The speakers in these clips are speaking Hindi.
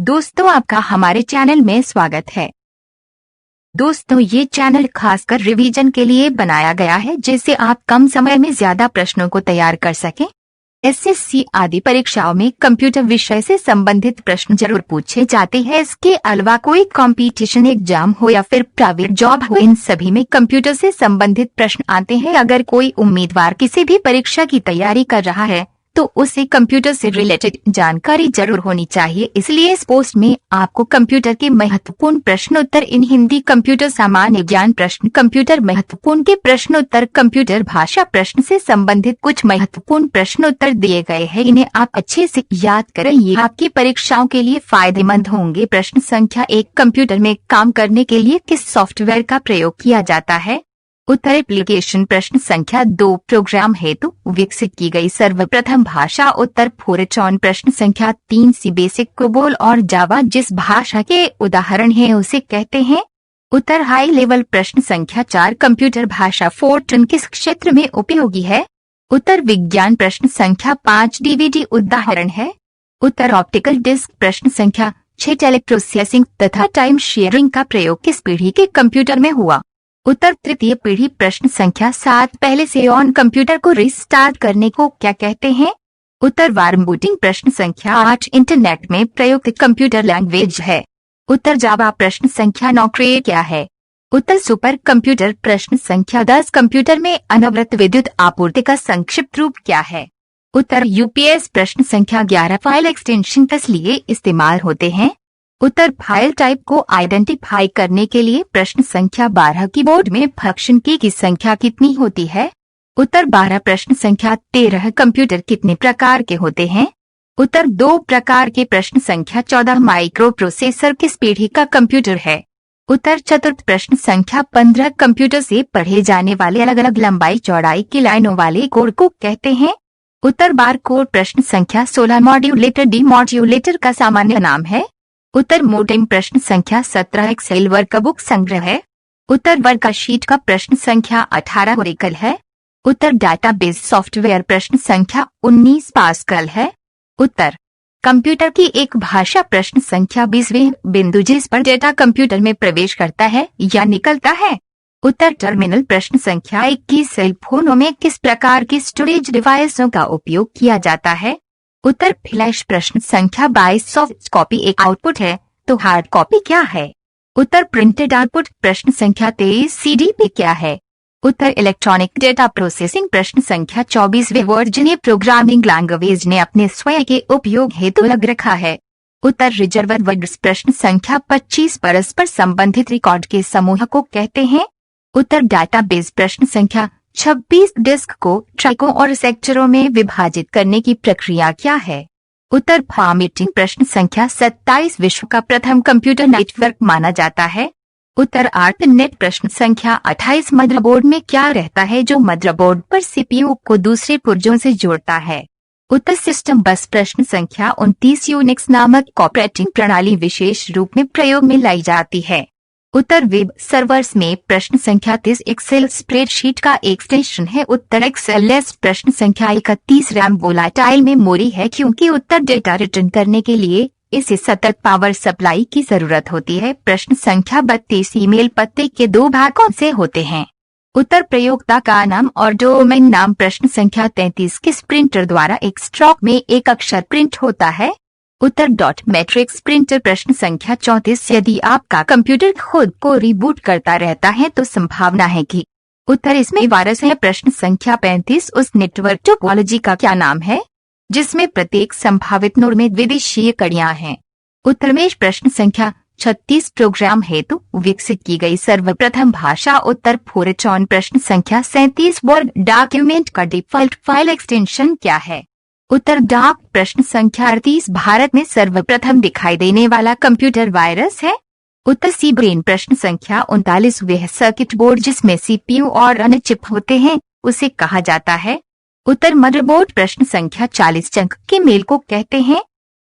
दोस्तों, आपका हमारे चैनल में स्वागत है। दोस्तों, ये चैनल खासकर रिवीजन के लिए बनाया गया है, जिससे आप कम समय में ज्यादा प्रश्नों को तैयार कर सकें। एसएससी आदि परीक्षाओं में कंप्यूटर विषय से संबंधित प्रश्न जरूर पूछे जाते हैं। इसके अलावा कोई कंपटीशन एग्जाम हो या फिर प्राइवेट जॉब हो, इन सभी में कंप्यूटर से संबंधित प्रश्न आते हैं। अगर कोई उम्मीदवार किसी भी परीक्षा की तैयारी कर रहा है तो उसे कंप्यूटर से रिलेटेड जानकारी जरूर होनी चाहिए। इसलिए इस पोस्ट में आपको कंप्यूटर के महत्वपूर्ण प्रश्नोत्तर इन हिंदी, कंप्यूटर सामान्य ज्ञान प्रश्न, कंप्यूटर महत्वपूर्ण के प्रश्नोत्तर, कंप्यूटर भाषा प्रश्न से संबंधित कुछ महत्वपूर्ण प्रश्नोत्तर दिए गए हैं। इन्हें आप अच्छे से याद करें, ये आपकी परीक्षाओं के लिए फायदेमंद होंगे। प्रश्न संख्या 1, कंप्यूटर में काम करने के लिए किस सॉफ्टवेयर का प्रयोग किया जाता है? उत्तर एप्लीकेशन। प्रश्न संख्या 2, प्रोग्राम हेतु विकसित की गई सर्वप्रथम भाषा? उत्तर फोरट्रॉन। प्रश्न संख्या 3, सी बेसिक, कोबोल और जावा जिस भाषा के उदाहरण हैं उसे कहते हैं? उत्तर हाई लेवल। प्रश्न संख्या 4, कंप्यूटर भाषा फोरट्रॉन किस क्षेत्र में उपयोगी है? उत्तर विज्ञान। प्रश्न संख्या 5, डीवीडी उदाहरण है? उत्तर ऑप्टिकल डिस्क। प्रश्न संख्या 6, टेलीप्रोसेसिंग तथा टाइम शेयरिंग का प्रयोग किस पीढ़ी के कंप्यूटर में हुआ? उत्तर तृतीय पीढ़ी। प्रश्न संख्या 7, पहले से ऑन कंप्यूटर को रिस्टार्ट करने को क्या कहते हैं? उत्तर वार्म बूटिंग। प्रश्न संख्या 8, इंटरनेट में प्रयुक्त कंप्यूटर लैंग्वेज है? उत्तर जावा। प्रश्न संख्या 9, क्रे क्या है? उत्तर सुपर कंप्यूटर। प्रश्न संख्या 10, कंप्यूटर में अनवरत विद्युत आपूर्ति का संक्षिप्त रूप क्या है? उत्तर यूपीएस। प्रश्न संख्या 11, फाइल एक्सटेंशन किस लिए इस्तेमाल होते हैं? उत्तर फाइल टाइप को आइडेंटिफाई करने के लिए। प्रश्न संख्या 12, कीबोर्ड में फंक्शन की संख्या कितनी होती है? उत्तर 12। प्रश्न संख्या 13, कंप्यूटर कितने प्रकार के होते हैं? उत्तर 2 प्रकार के। प्रश्न संख्या 14, माइक्रो प्रोसेसर किस पीढ़ी का कंप्यूटर है? उत्तर चतुर्थ। प्रश्न संख्या 15, कंप्यूटर से पढ़े जाने वाले अलग अलग लंबाई चौड़ाई की लाइनों वाले कोड को कहते हैं? उत्तर बार कोड। प्रश्न संख्या 16, मॉड्यूलेटर डीमॉड्यूलेटर का सामान्य नाम है? उत्तर मोडेम। प्रश्न संख्या 17, एक्सेल वर्कबुक संग्रह है? उत्तर वर्कशीट का। प्रश्न संख्या 18, ओरेकल है? उत्तर डाटाबेस सॉफ्टवेयर। प्रश्न संख्या 19, पास्कल है? उत्तर कंप्यूटर की एक भाषा। प्रश्न संख्या 20वें बिंदु, जिस पर डेटा कंप्यूटर में प्रवेश करता है या निकलता है? उत्तर टर्मिनल। प्रश्न संख्या 21, सेल फोनों में किस प्रकार की स्टोरेज डिवाइसों का उपयोग किया जाता है? उत्तर फ्लैश। प्रश्न संख्या 22, सॉफ्ट कॉपी एक आउटपुट है तो हार्ड कॉपी क्या है? उत्तर प्रिंटेड आउटपुट। प्रश्न संख्या 23, सीडीपी क्या है? उत्तर इलेक्ट्रॉनिक डेटा प्रोसेसिंग। प्रश्न संख्या 24, वे वर्ड जिन्हें प्रोग्रामिंग लैंग्वेज ने अपने स्वयं के उपयोग हेतु अलग रखा है? उत्तर रिजर्वर वर्ड्स। प्रश्न संख्या 25, परस्पर संबंधित रिकॉर्ड के समूह को कहते हैं? उत्तर डाटाबेस। प्रश्न संख्या 26, डिस्क को ट्रैकों और सेक्टरों में विभाजित करने की प्रक्रिया क्या है? उत्तर फॉर्मेटिंग। प्रश्न संख्या 27, विश्व का प्रथम कंप्यूटर नेटवर्क माना जाता है? उत्तर आर्टनेट। प्रश्न संख्या 28, मदरबोर्ड में क्या रहता है जो मदरबोर्ड पर सीपीयू को दूसरे पुर्जों से जोड़ता है? उत्तर सिस्टम बस। प्रश्न संख्या 29, यूनिक्स नामक ऑपरेटिंग प्रणाली विशेष रूप में प्रयोग में लाई जाती है? उत्तर वेब सर्वर्स में। प्रश्न संख्या 30, एक्सेल स्प्रेडशीट का एक्सटेंशन है? उत्तर एक्सएलएस। प्रश्न संख्या 31, रैम वोलाटाइल मेमोरी है क्योंकि? उत्तर डेटा रिटर्न करने के लिए इसे सतत पावर सप्लाई की जरूरत होती है? प्रश्न संख्या 32, ईमेल पते के 2 भाग कौन से होते हैं? उत्तर प्रयोक्ता का नाम और डोमेन नाम। प्रश्न संख्या 33, किस प्रिंटर द्वारा एक स्ट्रोक में एक अक्षर प्रिंट होता है? उत्तर डॉट मैट्रिक्स प्रिंटर। प्रश्न संख्या 34, यदि आपका कंप्यूटर खुद को रिबूट करता रहता है तो संभावना है कि? उत्तर इसमें वायरस है? प्रश्न संख्या 35, उस नेटवर्क टोपोलॉजी का क्या नाम है जिसमें प्रत्येक संभावित नोड में द्विदिशीय कड़ियां हैं? उत्तर मेष। प्रश्न संख्या 36, प्रोग्राम हेतु विकसित की गई सर्वप्रथम भाषा? उत्तर फोरट्रॉन। प्रश्न संख्या 37, वर्ड डॉक्यूमेंट का डिफॉल्ट फाइल एक्सटेंशन क्या है? उत्तर डॉक। प्रश्न संख्या 38, भारत में सर्वप्रथम दिखाई देने वाला कंप्यूटर वायरस है? उत्तर सी ब्रेन। प्रश्न संख्या 39, वह सर्किट बोर्ड जिसमें सीपीयू और अन्य चिप होते हैं उसे कहा जाता है? उत्तर मदरबोर्ड। प्रश्न संख्या 40, जंक के मेल को कहते हैं?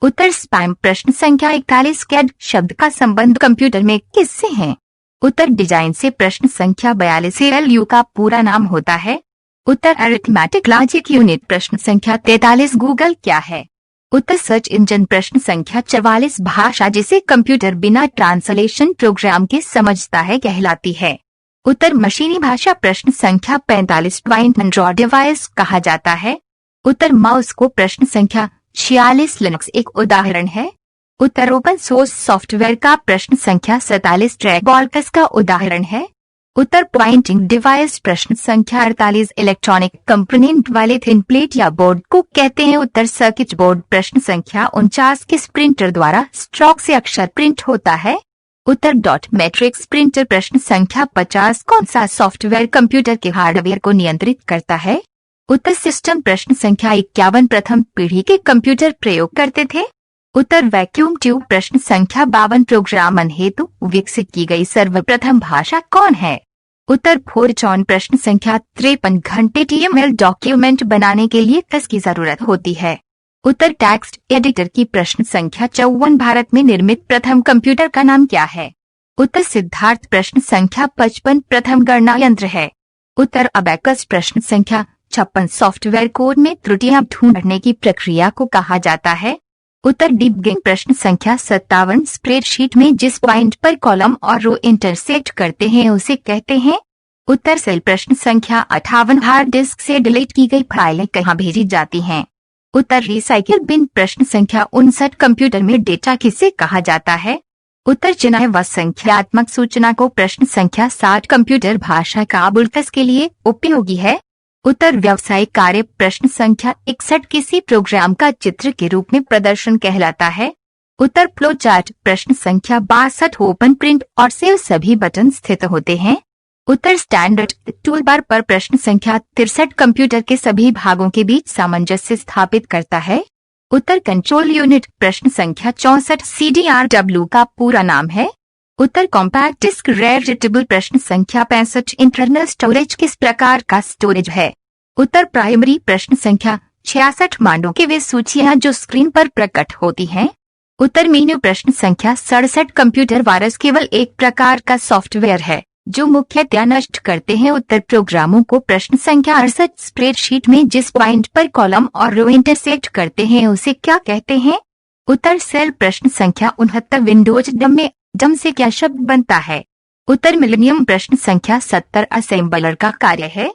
उत्तर स्पैम। प्रश्न संख्या 41, कैड शब्द का संबंध कंप्यूटर में किससे है? उत्तर डिजाइन से। प्रश्न संख्या 42, एलयू का पूरा नाम होता है? उत्तर अरिथमेटिक लॉजिक यूनिट। प्रश्न संख्या 43, गूगल क्या है? उत्तर सर्च इंजन। प्रश्न संख्या 44 भाषा जिसे कंप्यूटर बिना ट्रांसलेशन प्रोग्राम के समझता है कहलाती है। उत्तर मशीनी भाषा। प्रश्न संख्या 45 एंड्रॉयड डिवाइस कहा जाता है। उत्तर माउस को। प्रश्न संख्या 46 लिनक्स एक उदाहरण है। उत्तर ओपन सोर्स सॉफ्टवेयर का। प्रश्न संख्या 47 ट्रैकबॉल का उदाहरण है। उत्तर पॉइंटिंग डिवाइस। प्रश्न संख्या 48 इलेक्ट्रॉनिक कंपोनेंट वाले थिन प्लेट या बोर्ड को कहते हैं। उत्तर सर्किट बोर्ड। प्रश्न संख्या 49 किस प्रिंटर द्वारा स्ट्रोक से अक्षर प्रिंट होता है। उत्तर डॉट मैट्रिक्स प्रिंटर। प्रश्न संख्या 50 कौन सा सॉफ्टवेयर कंप्यूटर के हार्डवेयर को नियंत्रित करता है। उत्तर सिस्टम। प्रश्न संख्या 51 प्रथम पीढ़ी के कंप्यूटर प्रयोग करते थे। उत्तर वैक्यूम ट्यूब। प्रश्न संख्या 52 प्रोग्रामन हेतु विकसित की गई सर्वप्रथम भाषा कौन है। उत्तर फोरट्रॉन। प्रश्न संख्या 53 घंटे HTML डॉक्यूमेंट बनाने के लिए किसकी जरूरत होती है। उत्तर टेक्स्ट एडिटर की। प्रश्न संख्या 54 भारत में निर्मित प्रथम कंप्यूटर का नाम क्या है। उत्तर सिद्धार्थ। प्रश्न संख्या 55 प्रथम गणना यंत्र है। उत्तर अबैकस। प्रश्न संख्या 56 सॉफ्टवेयर कोड में त्रुटियां ढूंढने की प्रक्रिया को कहा जाता है। उत्तर डिबगिंग। प्रश्न संख्या 57 स्प्रेडशीट में जिस पॉइंट पर कॉलम और रो इंटरसेक्ट करते हैं उसे कहते हैं। उत्तर सेल। प्रश्न संख्या 58 हार्ड डिस्क से डिलीट की गई फाइलें कहाँ भेजी जाती हैं। उत्तर रिसाइकिल बिन। प्रश्न संख्या 59 कंप्यूटर में डेटा किसे कहा जाता है। उत्तर चिन्ह व संख्यात्मक सूचना को। प्रश्न संख्या 60 कंप्यूटर भाषा का अबुल्कस के लिए उपयोगी है। उत्तर व्यावसायिक कार्य। प्रश्न संख्या 61 किसी प्रोग्राम का चित्र के रूप में प्रदर्शन कहलाता है। उत्तर फ्लो चार्ट। प्रश्न संख्या 62 ओपन प्रिंट और सेव सभी बटन स्थित होते हैं। उत्तर स्टैंडर्ड टूलबार पर। प्रश्न संख्या 63 कंप्यूटर के सभी भागों के बीच सामंजस्य स्थापित करता है। उत्तर कंट्रोल यूनिट। प्रश्न संख्या 64 CDRW का पूरा नाम है। उत्तर कॉम्पैक्ट डिस्क रेजिटेबल। प्रश्न संख्या 65 इंटरनल स्टोरेज किस प्रकार का स्टोरेज है। उत्तर प्राइमरी। प्रश्न संख्या 66 मांडों की वे सूचियां जो स्क्रीन पर प्रकट होती हैं। उत्तर मेन्यू। प्रश्न संख्या 67 कंप्यूटर वायरस केवल एक प्रकार का सॉफ्टवेयर है जो मुख्यतया नष्ट करते हैं उत्तर प्रोग्रामों को। प्रश्न संख्या 68 स्प्रेडशीट में जिस पॉइंट पर कॉलम और रो इंटरसेक्ट करते हैं उसे क्या कहते हैं। उत्तर सेल। प्रश्न संख्या 69 विंडोज में डम से क्या शब्द बनता है। उत्तर मिलेनियम। प्रश्न संख्या 70 असेंबलर का कार्य है।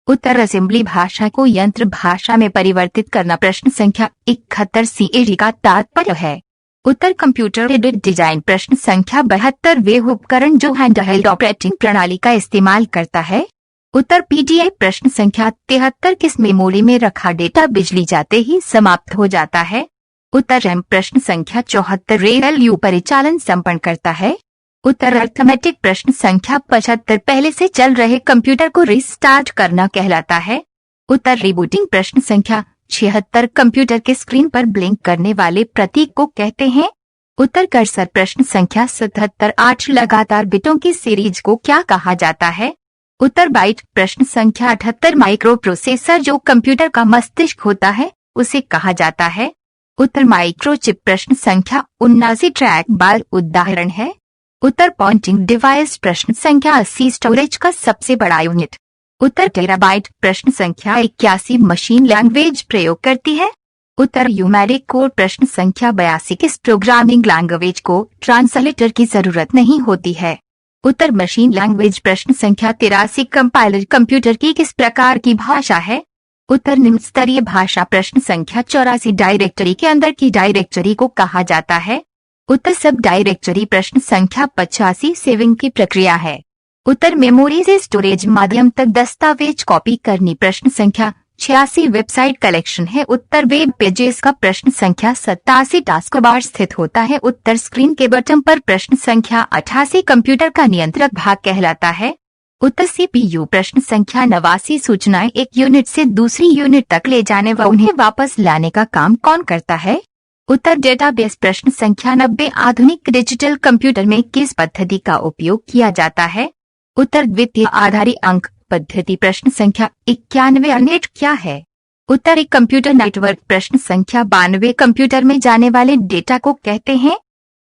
उत्तर असेंबली भाषा को यंत्र भाषा में परिवर्तित करना। प्रश्न संख्या 71 CAD का तात्पर्य है। उत्तर कंप्यूटर एडेड डिजाइन। प्रश्न संख्या 72 वे उपकरण जो हैंडहेल्ड ऑपरेटिंग प्रणाली का इस्तेमाल करता है। उत्तर PDI। प्रश्न संख्या 73 किस मेमोरी में रखा डेटा बिजली जाते ही समाप्त हो जाता है। उत्तर रैम। प्रश्न संख्या 74 ALU परिचालन संपन्न करता है। उत्तर अर्थमेटिक। प्रश्न संख्या 75 पहले से चल रहे कंप्यूटर को रिस्टार्ट करना कहलाता है। उत्तर रिबूटिंग। प्रश्न संख्या 76 कंप्यूटर के स्क्रीन पर ब्लिंक करने वाले प्रतीक को कहते हैं। उत्तर कर्सर। प्रश्न संख्या 77 8 लगातार बिटों की सीरीज को क्या कहा जाता है। उत्तर बाइट। प्रश्न संख्या 78 माइक्रो प्रोसेसर जो कंप्यूटर का मस्तिष्क होता है उसे कहा जाता है। उत्तर माइक्रोचिप। प्रश्न संख्या 79 ट्रैक बाल उदाहरण है। उत्तर पॉइंटिंग डिवाइस। प्रश्न संख्या 80 स्टोरेज का सबसे बड़ा यूनिट। उत्तर टेराबाइट। प्रश्न संख्या 81 मशीन लैंग्वेज प्रयोग करती है। उत्तर यूमेरिक कोड। प्रश्न संख्या 82 किस प्रोग्रामिंग लैंग्वेज को ट्रांसलेटर की जरूरत नहीं होती है। उत्तर मशीन लैंग्वेज। प्रश्न संख्या 83 कंपाइलर कंप्यूटर की किस प्रकार की भाषा है। उत्तर निम्न स्तरीय भाषा। प्रश्न संख्या 84 डायरेक्टरी के अंदर की डायरेक्टरी को कहा जाता है। उत्तर सब डायरेक्टरी। प्रश्न संख्या 85 सेविंग की प्रक्रिया है। उत्तर मेमोरी से स्टोरेज माध्यम तक दस्तावेज कॉपी करनी। प्रश्न संख्या 86 वेबसाइट कलेक्शन है। उत्तर वेब पेजेस का। प्रश्न संख्या 87 टास्क बार स्थित होता है। उत्तर स्क्रीन के बटन पर। प्रश्न संख्या 88 कंप्यूटर का नियंत्रक भाग कहलाता है। उत्तर CPU। प्रश्न संख्या 89 सूचनाएं एक यूनिट से दूसरी यूनिट तक ले जाने व उन्हें वापस लाने का काम कौन करता है। उत्तर डेटाबेस। प्रश्न संख्या 90 आधुनिक डिजिटल कंप्यूटर में किस पद्धति का उपयोग किया जाता है। उत्तर द्वितीय आधारी अंक पद्धति। प्रश्न संख्या 91 अनेट क्या है। उत्तर एक कंप्यूटर नेटवर्क। प्रश्न संख्या 92 कंप्यूटर में जाने वाले डेटा को कहते हैं।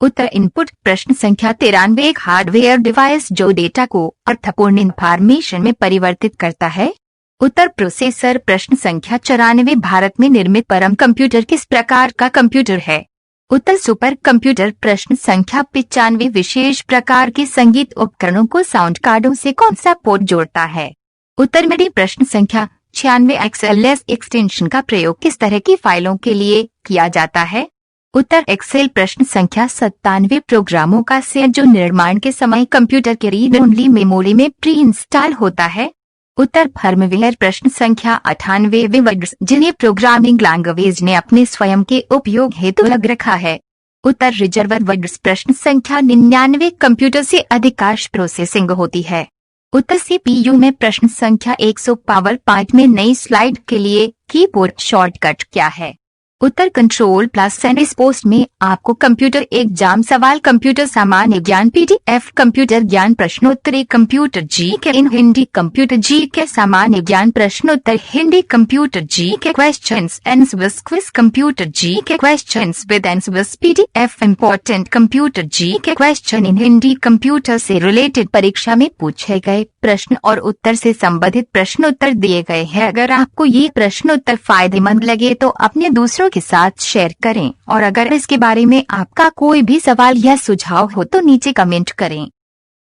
उत्तर इनपुट। प्रश्न संख्या 93 एक हार्डवेयर डिवाइस जो डेटा को अर्थपूर्ण इंफॉर्मेशन में परिवर्तित करता है। उत्तर प्रोसेसर। प्रश्न संख्या 94 भारत में निर्मित परम कंप्यूटर किस प्रकार का कंप्यूटर है? उत्तर सुपर कंप्यूटर। प्रश्न संख्या 95 विशेष प्रकार के संगीत उपकरणों को साउंड कार्डों से कौन सा पोर्ट जोड़ता है? उत्तर मिडी। प्रश्न संख्या 96 एक्सएलएस एक्सटेंशन का प्रयोग किस तरह की फाइलों के लिए किया जाता है? उत्तर एक्सेल। प्रश्न संख्या 97 प्रोग्रामों का सेट जो निर्माण के समय कंप्यूटर के रीड ओनली मेमोरी में प्री इंस्टॉल होता है? उत्तर फर्मवेयर। प्रश्न संख्या 98 वे वर्ड्स जिन्हें प्रोग्रामिंग लैंग्वेज ने अपने स्वयं के उपयोग हेतु अलग रखा है? उत्तर रिजर्वर वर्ड्स। प्रश्न संख्या 99 कंप्यूटर से अधिकांश प्रोसेसिंग होती है? उत्तर सीपीयू में। प्रश्न संख्या 100 पावर पॉइंट में नई स्लाइड के लिए कीबोर्ड शॉर्टकट क्या है? उत्तर कंट्रोल प्लस एंड। इस पोस्ट में आपको कंप्यूटर एग्जाम सवाल, कंप्यूटर सामान्य ज्ञान पीडीएफ, कंप्यूटर ज्ञान प्रश्नोत्तरी, कंप्यूटर जीके इन हिंदी, कंप्यूटर जीके सामान्य ज्ञान प्रश्नोत्तर Hindi, computer GK questions answers quiz, computer GK questions with answers PDF, important computer GK question in Hindi, computer से रिलेटेड परीक्षा में पूछे गए प्रश्न और उत्तर से संबंधित प्रश्नोत्तर दिए गए हैं। अगर आपको ये प्रश्नोत्तर फायदेमंद लगे तो अपने दूसरों के साथ शेयर करें और अगर इसके बारे में आपका कोई भी सवाल या सुझाव हो तो नीचे कमेंट करें।